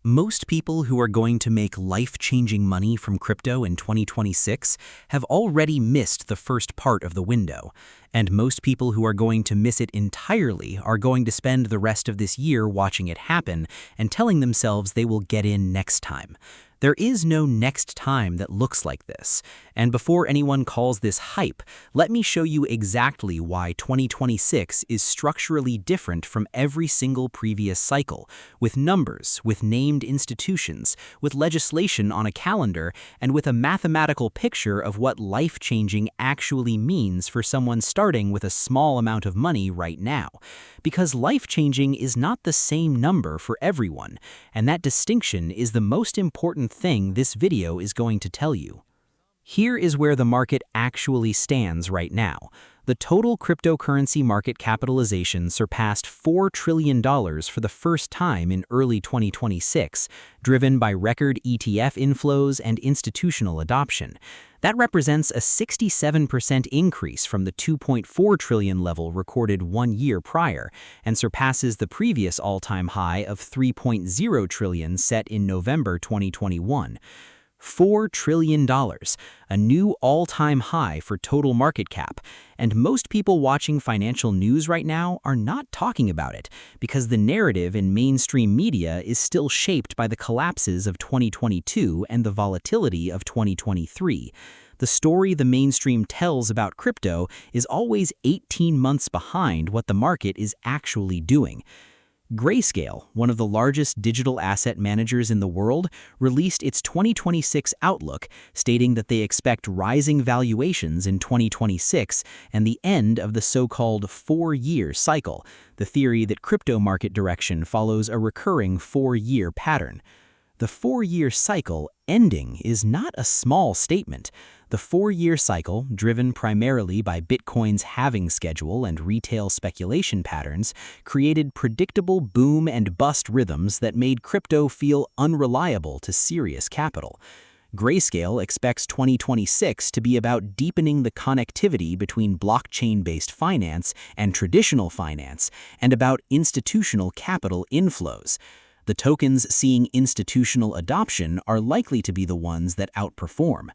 Most people who are going to make life-changing money from crypto in 2026 have already missed the first part of the window, and most people who are going to miss it entirely are going to spend the rest of this year watching it happen and telling themselves they will get in next time. There is no next time that looks like this, and before anyone calls this hype, let me show you exactly why 2026 is structurally different from every single previous cycle, with numbers, with named institutions, with legislation on a calendar, and with a mathematical picture of what life-changing actually means for someone starting with a small amount of money right now. Because life-changing is not the same number for everyone, and that distinction is the most important thing this video is going to tell you. Here is where the market actually stands right now. The total cryptocurrency market capitalization surpassed $4 trillion for the first time in early 2026, driven by record ETF inflows and institutional adoption. That represents a 67% increase from the $2.4 trillion level recorded 1 year prior, and surpasses the previous all-time high of $3.0 trillion set in November 2021. $4 trillion, a new all-time high for total market cap, and most people watching financial news right now are not talking about it because the narrative in mainstream media is still shaped by the collapses of 2022 and the volatility of 2023. The story the mainstream tells about crypto is always 18 months behind what the market is actually doing. Grayscale, one of the largest digital asset managers in the world, released its 2026 outlook, stating that they expect rising valuations in 2026 and the end of the so-called 4-year cycle, the theory that crypto market direction follows a recurring 4-year pattern. The 4-year cycle ending is not a small statement. The 4-year cycle, driven primarily by Bitcoin's halving schedule and retail speculation patterns, created predictable boom and bust rhythms that made crypto feel unreliable to serious capital. Grayscale expects 2026 to be about deepening the connectivity between blockchain-based finance and traditional finance, and about institutional capital inflows. The tokens seeing institutional adoption are likely to be the ones that outperform.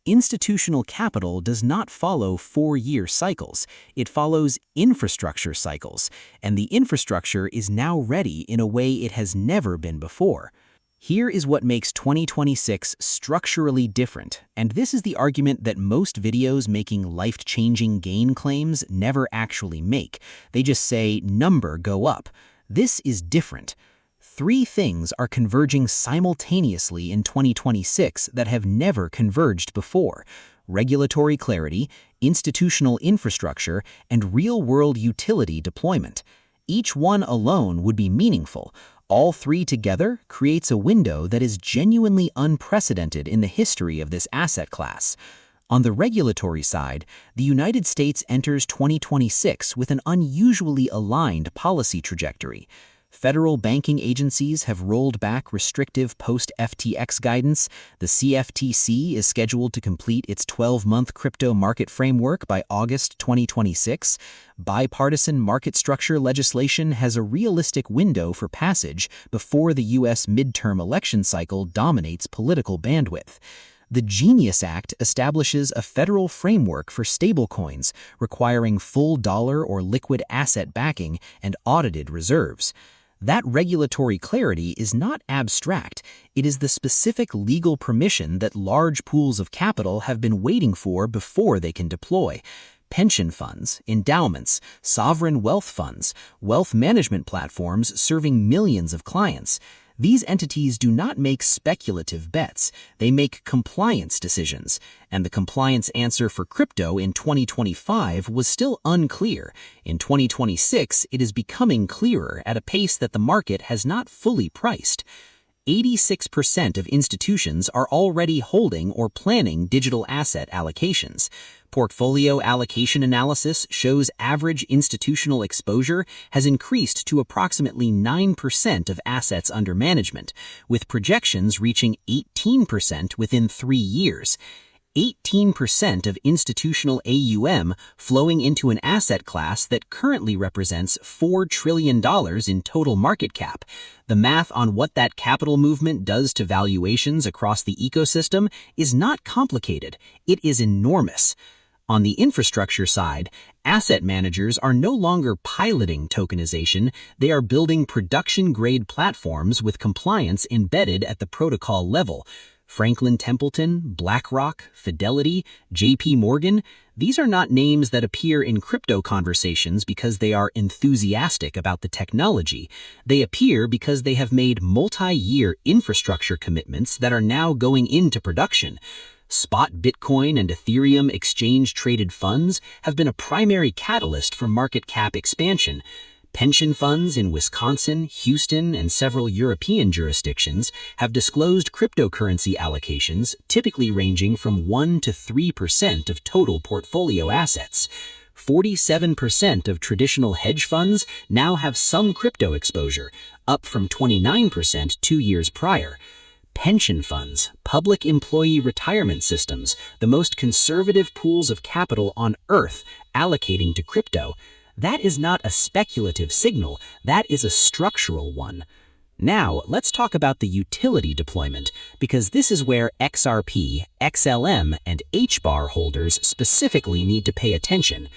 Institutional capital does not follow 4-year cycles, it follows infrastructure cycles, and the infrastructure is now ready in a way it has never been before. Here is what makes 2026 structurally different, and this is the argument that most videos making life-changing gain claims never actually make. They just say, number go up. This is different. 3 things are converging simultaneously in 2026 that have never converged before: regulatory clarity, institutional infrastructure, and real-world utility deployment. Each one alone would be meaningful. All 3 together creates a window that is genuinely unprecedented in the history of this asset class. On the regulatory side, the United States enters 2026 with an unusually aligned policy trajectory. Federal banking agencies have rolled back restrictive post-FTX guidance. The CFTC is scheduled to complete its 12-month crypto market framework by August 2026. Bipartisan market structure legislation has a realistic window for passage before the U.S. midterm election cycle dominates political bandwidth. The Genius Act establishes a federal framework for stablecoins, requiring full dollar or liquid asset backing and audited reserves. That regulatory clarity is not abstract. It is the specific legal permission that large pools of capital have been waiting for before they can deploy. Pension funds, endowments, sovereign wealth funds, wealth management platforms serving millions of clients. These entities do not make speculative bets, they make compliance decisions, and the compliance answer for crypto in 2025 was still unclear. In 2026, it is becoming clearer at a pace that the market has not fully priced. 86% of institutions are already holding or planning digital asset allocations. Portfolio allocation analysis shows average institutional exposure has increased to approximately 9% of assets under management, with projections reaching 18% within 3 years. 18% of institutional AUM flowing into an asset class that currently represents $4 trillion in total market cap. The math on what that capital movement does to valuations across the ecosystem is not complicated. It is enormous. On the infrastructure side, asset managers are no longer piloting tokenization, they are building production-grade platforms with compliance embedded at the protocol level. Franklin Templeton, BlackRock, Fidelity, JP Morgan, these are not names that appear in crypto conversations because they are enthusiastic about the technology. They appear because they have made multi-year infrastructure commitments that are now going into production. Spot Bitcoin and Ethereum exchange-traded funds have been a primary catalyst for market cap expansion. Pension funds in Wisconsin, Houston, and several European jurisdictions have disclosed cryptocurrency allocations, typically ranging from 1 to 3% of total portfolio assets. 47% of traditional hedge funds now have some crypto exposure, up from 29% 2 years prior. Pension funds, public employee retirement systems, the most conservative pools of capital on Earth allocating to crypto. That is not a speculative signal, that is a structural one. Now, let's talk about the utility deployment, because this is where XRP, XLM, and HBAR holders specifically need to pay attention.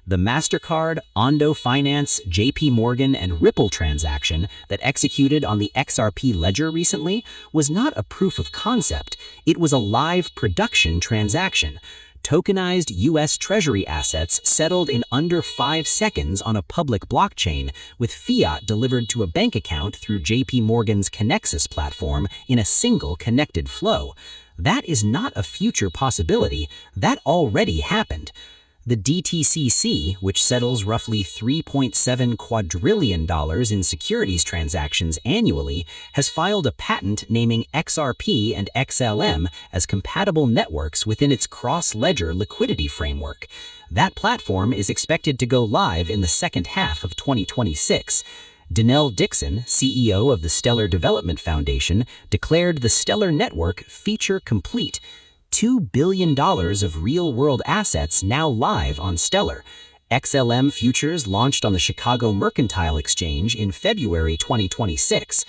The MasterCard, Ondo Finance, JP Morgan, and Ripple transaction that executed on the XRP ledger recently was not a proof of concept, it was a live production transaction. Tokenized U.S. Treasury assets settled in under 5 seconds on a public blockchain, with fiat delivered to a bank account through JP Morgan's Connexus platform in a single connected flow. That is not a future possibility, that already happened. The DTCC, which settles roughly $3.7 quadrillion in securities transactions annually, has filed a patent naming XRP and XLM as compatible networks within its cross-ledger liquidity framework. That platform is expected to go live in the second half of 2026. Denell Dixon, CEO of the Stellar Development Foundation, declared the Stellar Network feature complete. $2 billion of real-world assets now live on Stellar. XLM futures launched on the Chicago Mercantile Exchange in February 2026.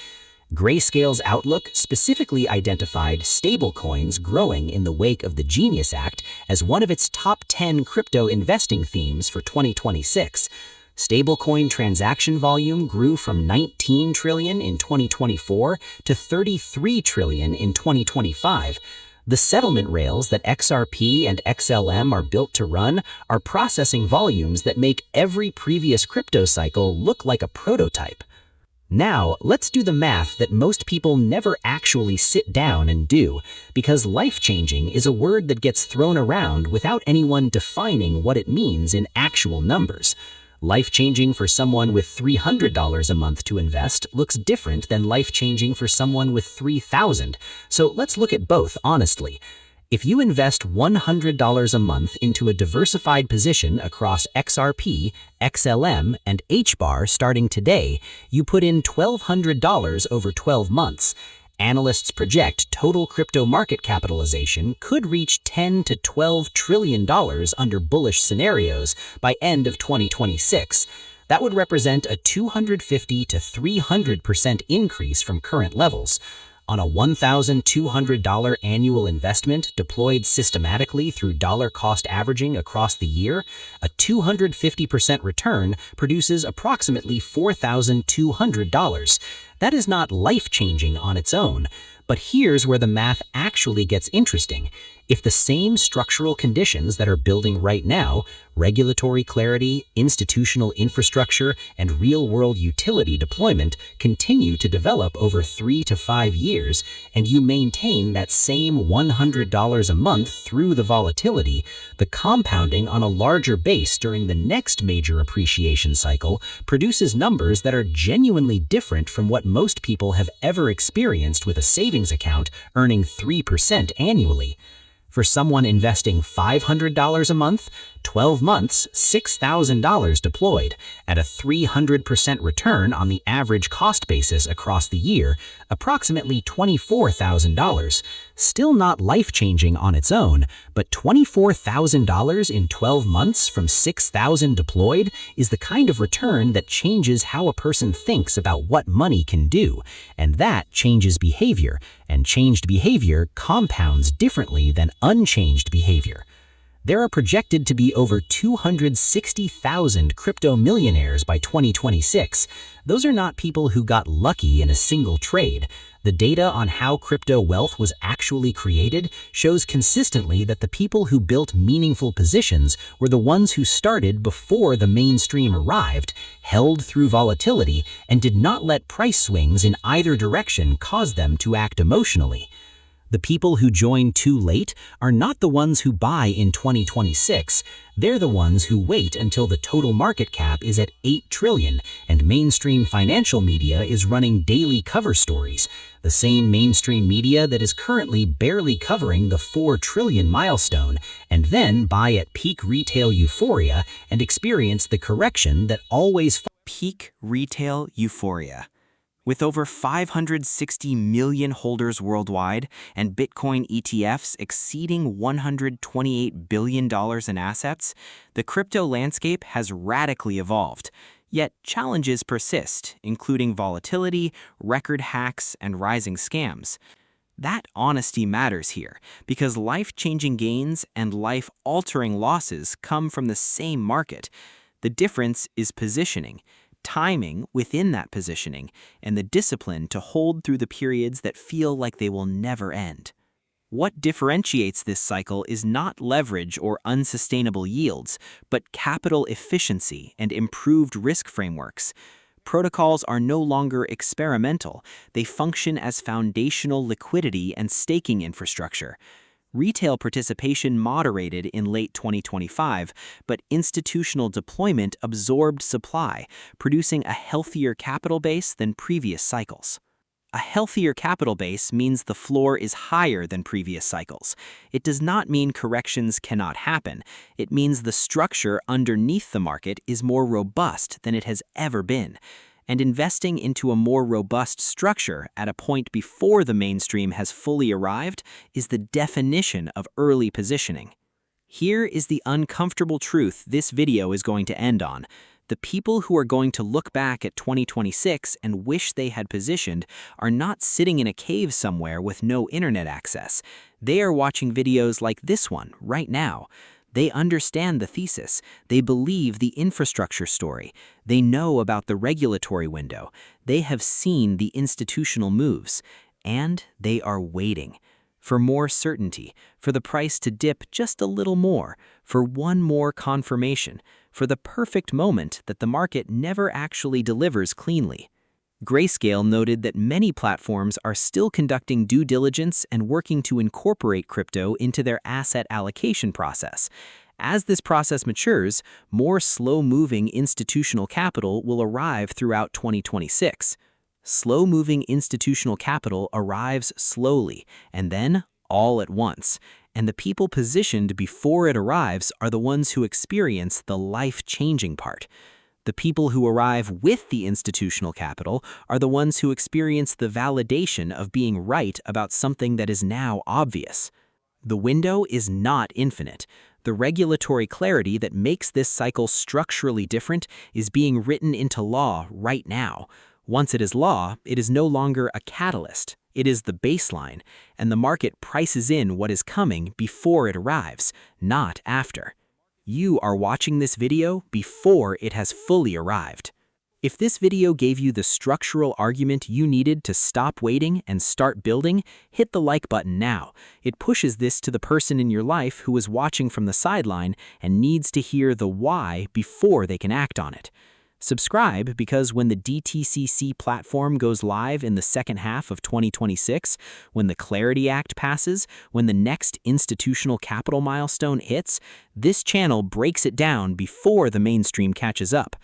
Grayscale's Outlook specifically identified stablecoins growing in the wake of the Genius Act as one of its top 10 crypto investing themes for 2026. Stablecoin transaction volume grew from 19 trillion in 2024 to 33 trillion in 2025. The settlement rails that XRP and XLM are built to run are processing volumes that make every previous crypto cycle look like a prototype. Now, let's do the math that most people never actually sit down and do, because life-changing is a word that gets thrown around without anyone defining what it means in actual numbers. Life-changing for someone with $300 a month to invest looks different than life-changing for someone with $3,000. So let's look at both honestly. If you invest $100 a month into a diversified position across XRP, XLM, and HBAR starting today, you put in $1,200 over 12 months. Analysts project total crypto market capitalization could reach $10 to $12 trillion under bullish scenarios by end of 2026. That would represent a 250 to 300% increase from current levels. On a $1,200 annual investment deployed systematically through dollar cost averaging across the year, a 250% return produces approximately $4,200. That is not life-changing on its own, but here's where the math actually gets interesting. If the same structural conditions that are building right now, regulatory clarity, institutional infrastructure, and real-world utility deployment continue to develop over 3 to 5 years, and you maintain that same $100 a month through the volatility, the compounding on a larger base during the next major appreciation cycle produces numbers that are genuinely different from what most people have ever experienced with a savings account earning 3% annually. For someone investing $500 a month, 12 months, $6,000 deployed, at a 300% return on the average cost basis across the year, approximately $24,000. Still not life-changing on its own, but $24,000 in 12 months from 6,000 deployed is the kind of return that changes how a person thinks about what money can do, and that changes behavior, and changed behavior compounds differently than unchanged behavior. There are projected to be over 260,000 crypto millionaires by 2026. Those are not people who got lucky in a single trade. The data on how crypto wealth was actually created shows consistently that the people who built meaningful positions were the ones who started before the mainstream arrived, held through volatility, and did not let price swings in either direction cause them to act emotionally. The people who join too late are not the ones who buy in 2026. They're the ones who wait until the total market cap is at 8 trillion and mainstream financial media is running daily cover stories, the same mainstream media that is currently barely covering the 4 trillion milestone, and then buy at peak retail euphoria and experience the correction that always Peak retail euphoria. With over 560 million holders worldwide and Bitcoin ETFs exceeding $128 billion in assets, the crypto landscape has radically evolved. Yet challenges persist, including volatility, record hacks, and rising scams. That honesty matters here, because life-changing gains and life-altering losses come from the same market. The difference is positioning, timing within that positioning, and the discipline to hold through the periods that feel like they will never end. What differentiates this cycle is not leverage or unsustainable yields, but capital efficiency and improved risk frameworks. Protocols are no longer experimental. They function as foundational liquidity and staking infrastructure. Retail participation moderated in late 2025, but institutional deployment absorbed supply, producing a healthier capital base than previous cycles. A healthier capital base means the floor is higher than previous cycles. It does not mean corrections cannot happen. It means the structure underneath the market is more robust than it has ever been. And investing into a more robust structure at a point before the mainstream has fully arrived is the definition of early positioning. Here is the uncomfortable truth this video is going to end on. The people who are going to look back at 2026 and wish they had positioned are not sitting in a cave somewhere with no internet access. They are watching videos like this one right now. They understand the thesis. They believe the infrastructure story. They know about the regulatory window. They have seen the institutional moves. And they are waiting for more certainty, for the price to dip just a little more, for one more confirmation, for the perfect moment that the market never actually delivers cleanly. Grayscale noted that many platforms are still conducting due diligence and working to incorporate crypto into their asset allocation process. As this process matures, more slow-moving institutional capital will arrive throughout 2026. Slow-moving institutional capital arrives slowly, and then all at once. And the people positioned before it arrives are the ones who experience the life-changing part. The people who arrive with the institutional capital are the ones who experience the validation of being right about something that is now obvious. The window is not infinite. The regulatory clarity that makes this cycle structurally different is being written into law right now. Once it is law, it is no longer a catalyst. It is the baseline, and the market prices in what is coming before it arrives, not after. You are watching this video before it has fully arrived. If this video gave you the structural argument you needed to stop waiting and start building, hit the like button now. It pushes this to the person in your life who is watching from the sideline and needs to hear the why before they can act on it. Subscribe because when the DTCC platform goes live in the second half of 2026, when the Clarity Act passes, when the next institutional capital milestone hits, this channel breaks it down before the mainstream catches up.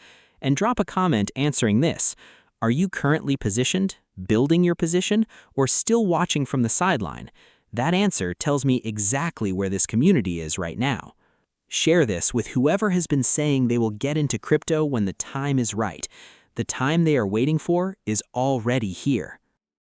And drop a comment answering this. Are you currently positioned, building your position, or still watching from the sideline? That answer tells me exactly where this community is right now. Share this with whoever has been saying they will get into crypto when the time is right. The time they are waiting for is already here.